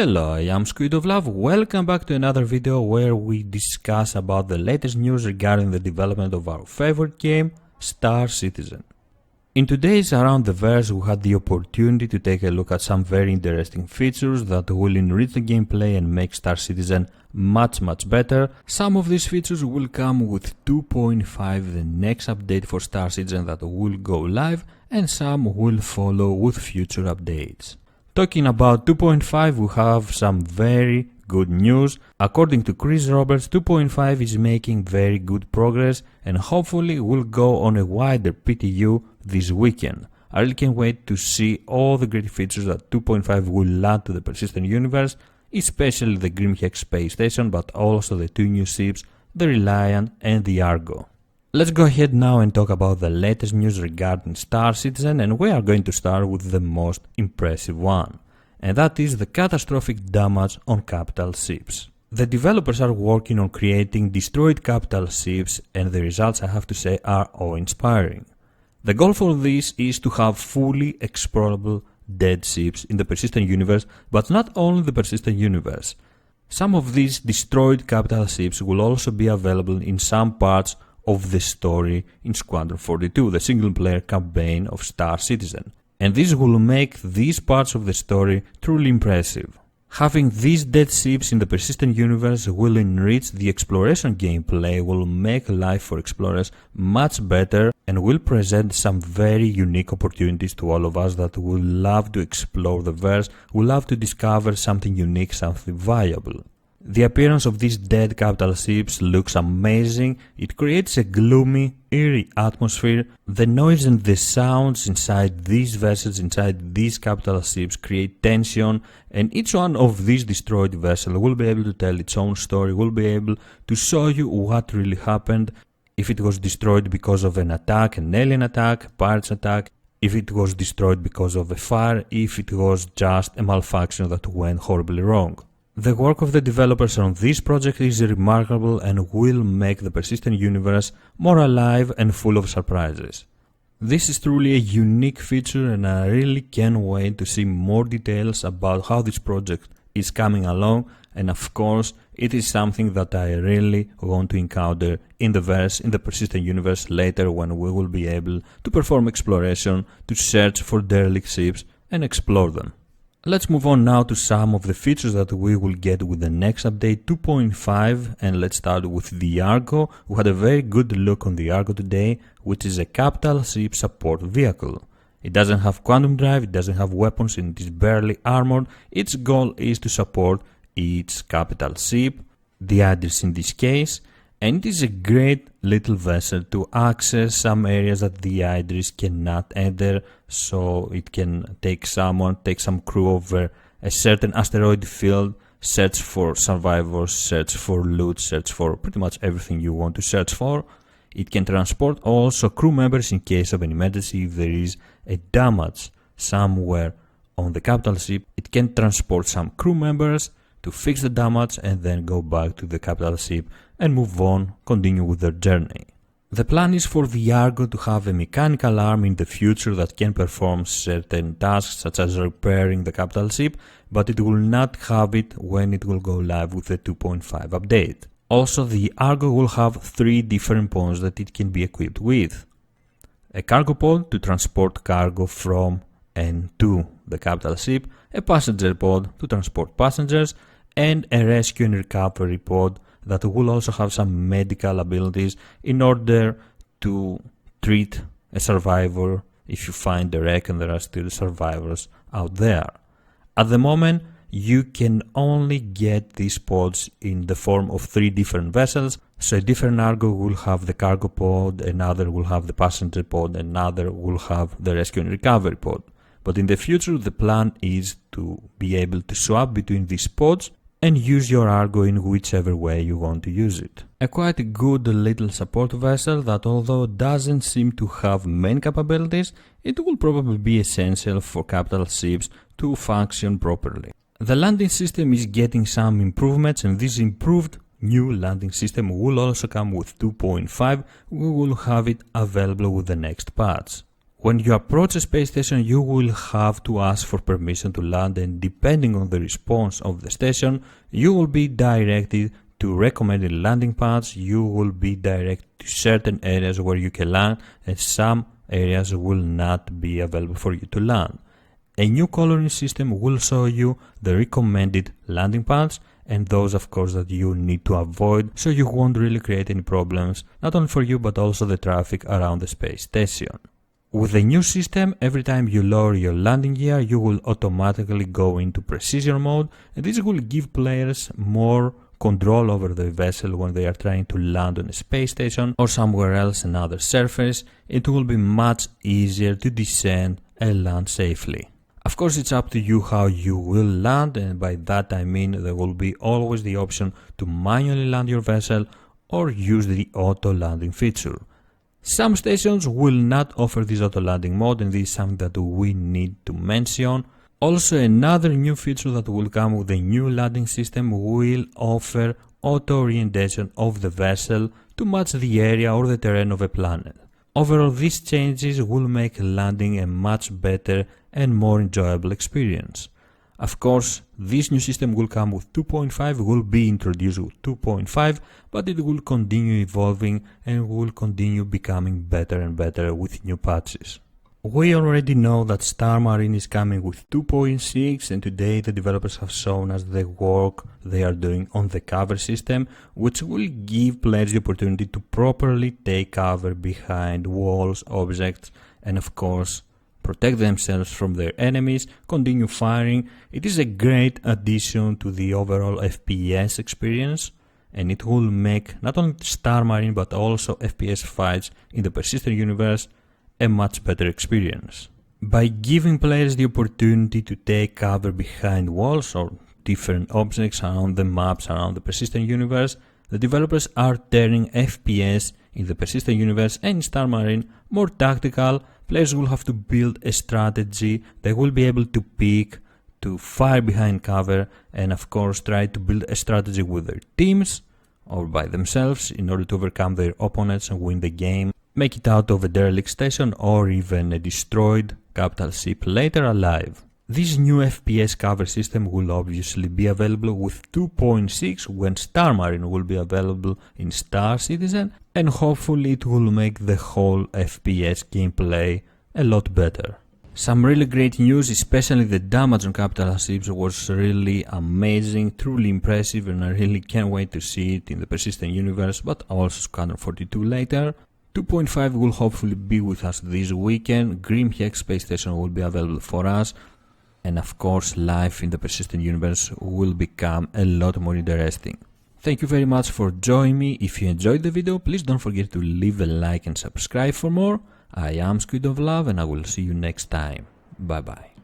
Hello, I am SquidofLove. Welcome back to another video where we discuss about the latest news regarding the development of our favorite game, Star Citizen. In today's Around the Verse, we had the opportunity to take a look at some very interesting features that will enrich the gameplay and make Star Citizen much better. Some of these features will come with 2.5, the next update for Star Citizen that will go live, and some will follow with future updates. Talking about 2.5, we have some very good news. According to Chris Roberts, 2.5 is making very good progress and hopefully will go on a wider PTU this weekend. I really can't wait to see all the great features that 2.5 will add to the persistent universe, especially the Grim Hex space station, but also the two new ships, the Reliant and the Argo. Let's go ahead now and talk about the latest news regarding Star Citizen, and we are going to start with the most impressive one, and that is the catastrophic damage on capital ships. The developers are working on creating destroyed capital ships, and the results, I have to say, are awe-inspiring. The goal for this is to have fully explorable dead ships in the persistent universe, but not only the persistent universe. Some of these destroyed capital ships will also be available in some parts of the story in Squadron 42, the single-player campaign of Star Citizen, and this will make these parts of the story truly impressive. Having these dead ships in the persistent universe will enrich the exploration gameplay, will make life for explorers much better, and will present some very unique opportunities to all of us that will love to explore the verse, will love to discover something unique, something valuable. The appearance of these dead capital ships looks amazing. It creates a gloomy, eerie atmosphere. The noise and the sounds inside these vessels, inside these capital ships, create tension, and each one of these destroyed vessels will be able to tell its own story, will be able to show you what really happened, if it was destroyed because of an attack, an alien attack, a pirate's attack, if it was destroyed because of a fire, if it was just a malfunction that went horribly wrong. The work of the developers on this project is remarkable and will make the persistent universe more alive and full of surprises. This is truly a unique feature, and I really can't wait to see more details about how this project is coming along, and of course it is something that I really want to encounter in the verse, in the persistent universe later, when we will be able to perform exploration, to search for derelict ships and explore them. Let's move on now to some of the features that we will get with the next update 2.5, and let's start with the Argo. We had a very good look on the Argo today, which is a capital ship support vehicle. It doesn't have quantum drive, it doesn't have weapons, and it is barely armored. Its goal is to support its capital ship, the Idris in this case, and it is a great little vessel to access some areas that the Idris cannot enter, so it can take some crew over a certain asteroid field, search for survivors, search for loot, search for pretty much everything you want to search for. It can transport also crew members in case of an emergency. If there is a damage somewhere on the capital ship, it can transport some crew members to fix the damage and then go back to the capital ship and move on, continue with their journey. The plan is for the Argo to have a mechanical arm in the future that can perform certain tasks such as repairing the capital ship, but it will not have it when it will go live with the 2.5 update. Also, the Argo will have 3 different pods that it can be equipped with. A cargo pod to transport cargo from and to the capital ship, a passenger pod to transport passengers, and a rescue and recovery pod that will also have some medical abilities in order to treat a survivor if you find a wreck and there are still survivors out there. At the moment, you can only get these pods in the form of 3 different vessels, so a different Argo will have the cargo pod, another will have the passenger pod, another will have the rescue and recovery pod. But in the future, the plan is to be able to swap between these pods and use your Argo in whichever way you want to use it. A quite good little support vessel that, although doesn't seem to have main capabilities, it will probably be essential for capital ships to function properly. The landing system is getting some improvements, and this improved new landing system will also come with 2.5. We will have it available with the next patch. When you approach a space station, you will have to ask for permission to land, and depending on the response of the station, you will be directed to recommended landing pads. You will be directed to certain areas where you can land, and some areas will not be available for you to land. A new coloring system will show you the recommended landing pads and those of course that you need to avoid, so you won't really create any problems, not only for you but also the traffic around the space station. With the new system, every time you lower your landing gear, you will automatically go into precision mode, and this will give players more control over the vessel when they are trying to land on a space station or somewhere else, another surface. It will be much easier to descend and land safely. Of course, it's up to you how you will land, and by that I mean there will be always the option to manually land your vessel or use the auto landing feature. Some stations will not offer this auto landing mode, and this is something that we need to mention. Also, another new feature that will come with the new landing system will offer auto orientation of the vessel to match the area or the terrain of a planet. Overall, these changes will make landing a much better and more enjoyable experience. Of course, this new system will come with 2.5, will be introduced with 2.5, but it will continue evolving and will continue becoming better and better with new patches. We already know that Star Marine is coming with 2.6, and today the developers have shown us the work they are doing on the cover system, which will give players the opportunity to properly take cover behind walls, objects, and of course protect themselves from their enemies, continue firing. It is a great addition to the overall FPS experience, and it will make not only Star Marine but also FPS fights in the persistent universe a much better experience. By giving players the opportunity to take cover behind walls or different objects around the maps around the persistent universe, the developers are turning FPS in the persistent universe and in Star Marine more tactical. Players will have to build a strategy. They will be able to pick, to fire behind cover, and of course try to build a strategy with their teams or by themselves in order to overcome their opponents and win the game, make it out of a derelict station or even a destroyed capital ship later alive. This new FPS cover system will obviously be available with 2.6 when Star Marine will be available in Star Citizen, and hopefully it will make the whole FPS gameplay a lot better. Some really great news, especially the damage on capital ships was really amazing, truly impressive, and I really can't wait to see it in the persistent universe, but also Squadron 42 later. 2.5 will hopefully be with us this weekend. Grim Hex space station will be available for us. And of course, life in the persistent universe will become a lot more interesting. Thank you very much for joining me. If you enjoyed the video, please don't forget to leave a like and subscribe for more. I am SquidofLove, and I will see you next time. Bye bye.